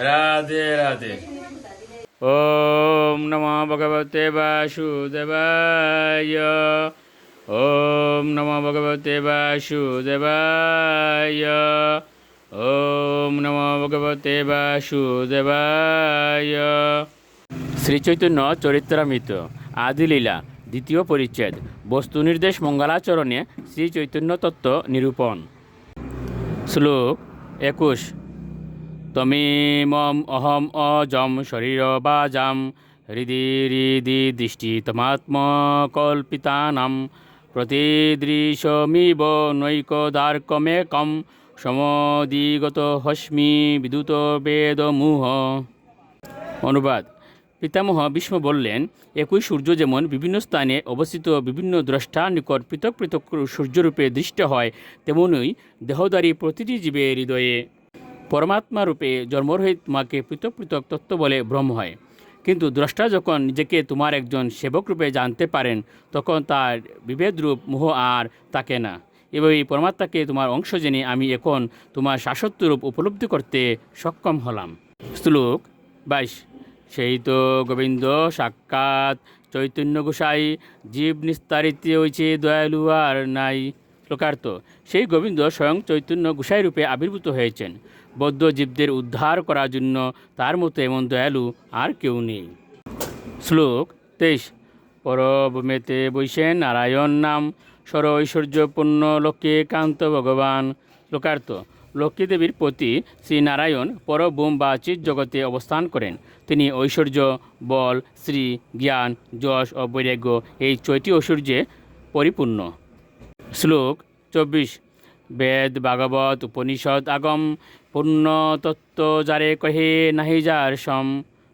রাধে রাধে। ওম নমো ভগবতে বাসুদেবায়। ওম নমো ভগবতে বাসুদেবায়। ওম নমো ভগবতে বাসুদেবায়। শ্রীচৈতন্য চরিত্রামৃত আদিলীলা দ্বিতীয় পরিচ্ছেদ বস্তু নির্দেশ মঙ্গলাচরণে শ্রীচৈতন্য তত্ত্ব নিরূপণ। শ্লোক 21। তমেমম অহম অজম শরীর বাজাম হৃদি হৃদি দৃষ্টি তমাত্মকল্পিতানাম প্রতিদৃশমিব নৈকদার্কমেকম সমদিগত হস্মি বিদ্যুত বেদমুহ। অনুবাদ। পিতামহ ভীষ্ম বললেন, একই সূর্য যেমন বিভিন্ন স্থানে অবস্থিত বিভিন্ন দ্রষ্টার নিকট পৃথক পৃথক সূর্যরূপে দৃষ্ট হয়, তেমনই দেহধারী প্রতিটি জীবের হৃদয়ে পরমাত্মা রূপে জন্মরহিত তোমাকে পৃথক পৃথক তত্ত্ব বলে ভ্রম হয়। কিন্তু দ্রষ্টা যখন নিজেকে তোমার একজন সেবক রূপে জানতে পারেন, তখন তার বিভেদরূপ মোহ আর থাকে না। এভাবেই পরমাত্মাকে তোমার অংশ জেনে আমি এখন তোমার শাশ্বতরূপ উপলব্ধি করতে সক্ষম হলাম। শ্লোক 22। সেই তো গোবিন্দ সাক্ষাৎ চৈতন্য গোসাই, জীব নিস্তারিত হয়েছে দয়ালু আর নাই। শ্লোকার্থ। সেই গোবিন্দ স্বয়ং চৈতন্য গোসাই রূপে আবির্ভূত হয়েছেন বদ্ধ জীবদের উদ্ধার করার জন্য। তার মতো এমন দয়ালু আর কেউ নেই। শ্লোক 23। পরভূমেতে বৈশেন নারায়ণ নাম সর ঐশ্বর্যপূর্ণ লক্ষ্মী কান্ত ভগবান। শ্লোকার্থ। লক্ষ্মী দেবীর প্রতি শ্রীনারায়ণ পরভূম বা চিৎ জগতে অবস্থান করেন। তিনি ঐশ্বর্য, বল, শ্রী, জ্ঞান, যশ ও বৈরাগ্য এই 6টি ঐশ্বর্যে পরিপূর্ণ। শ্লোক 24। বেদ ভাগবত উপনিষদ আগম পূর্ণ তত্ত্ব যারে কহে নাহি যার সম।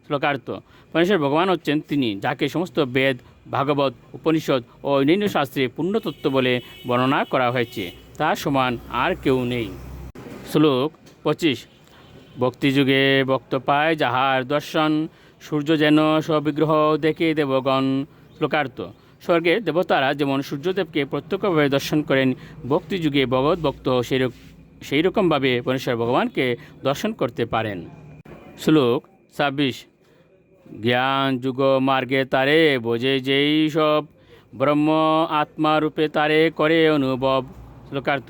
শ্লোকার্থ। পরমেশ্বর ভগবান হচ্ছেন তিনি যাকে সমস্ত বেদ, ভাগবত, উপনিষদ ও অন্যান্য শাস্ত্রে পূর্ণতত্ত্ব বলে বর্ণনা করা হয়েছে। তার সমান আর কেউ নেই। শ্লোক 25। ভক্তিযুগে ভক্ত পায় যাহার দর্শন, সূর্য যেন স্ববিগ্রহ দেখে দেবগণ। শ্লোকার্থ। স্বর্গের দেবতারা যেমন সূর্যদেবকে প্রত্যক্ষভাবে দর্শন করেন, ভক্তিযুগে ভগবত ভক্ত সেই রকমভাবে পরমেশ্বর ভগবানকে দর্শন করতে পারেন। শ্লোক 26। জ্ঞান যুগ মার্গে তারে বোঝে যেই সব, ব্রহ্ম আত্মারূপে তারে করে অনুভব। শ্লোকার্থ।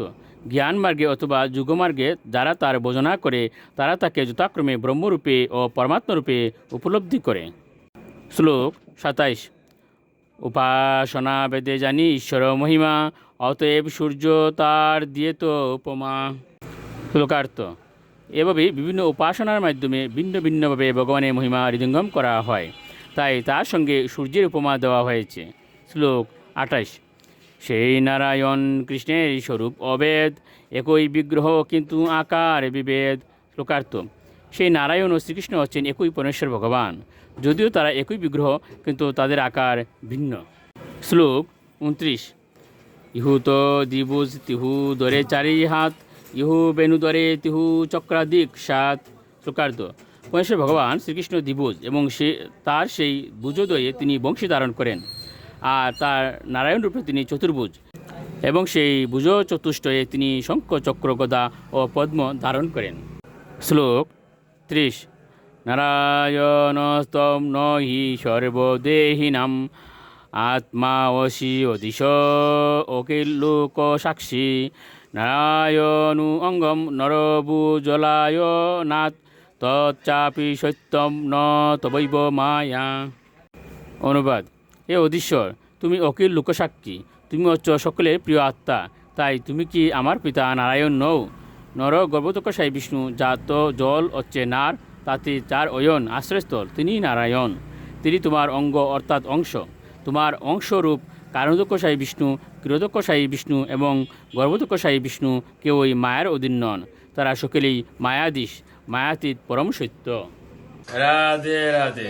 জ্ঞান মার্গে অথবা যুগমার্গে যারা তার বোঝনা করে, তারা তাকে যথাক্রমে ব্রহ্মরূপে ও পরমাত্মারূপে উপলব্ধি করে। শ্লোক 27। উপাসনা বেদে জানি ঈশ্বর মহিমা, অতএব সূর্য তার দিয়ে তো উপমা। শ্লোকার্থ। এভাবে বিভিন্ন উপাসনার মাধ্যমে ভিন্ন ভিন্নভাবে ভগবানের মহিমা হৃদয়ঙ্গম করা হয়, তাই তার সঙ্গে সূর্যের উপমা দেওয়া হয়েছে। শ্লোক 28। সেই নারায়ণ কৃষ্ণের স্বরূপ অভেদ, একই বিগ্রহ কিন্তু আকার বিভেদ। শ্লোকার্থ। সেই নারায়ণ ও শ্রীকৃষ্ণ হচ্ছেন একই পরমেশ্বর ভগবান, যদিও তারা একই বিগ্রহ কিন্তু তাদের আকার ভিন্ন। শ্লোক 29। ইহু তো দ্বিভুজ তিহু ধরে চারি হাত, ইহু বেণু ধরে তিহু চক্রাদিক সাত। শ্লোকার্থ। পরমেশ্বর ভগবান শ্রীকৃষ্ণ দ্বিভুজ এবং তার সেই ভুজোদয়ে তিনি বংশী ধারণ করেন, আর তার নারায়ণ রূপে তিনি চতুর্ভুজ এবং সেই ভুজ চতুষ্টয়ে তিনি শঙ্খ, চক্র, গদা ও পদ্ম ধারণ করেন। শ্লোক 30। নারায়ণস্তম নহি সর্বদেহিনাম, আত্মা অসি অদিশ অকিল্লোক সাক্ষী, নারায়ণু অঙ্গম নরভুজলায় নাথ, তচ্চাপি সত্যম ন তবৈব মায়া। অনুবাদ। এ অধীশ্বর, তুমি অকিল লোকসাক্ষী, তুমি হচ্ছ সকলের প্রিয় আত্মা, তাই তুমি কি আমার পিতা নারায়ণ নও? নর গর্ভতকসাই বিষ্ণু, জাত জল হচ্ছে নার, তাতে যার অয়ন আশ্রয়স্থল তিনি নারায়ণ। তিনি তোমার অঙ্গ অর্থাৎ অংশ। তোমার অংশরূপ কারণোদকসাই বিষ্ণু, ক্রীড়োদকসাই বিষ্ণু এবং গর্ভোদকসাই বিষ্ণু কেউই মায়ার অধীন নন। তারা সকলেই মায়াধীশ, মায়াতীত পরম সত্য। রাধে রাধে।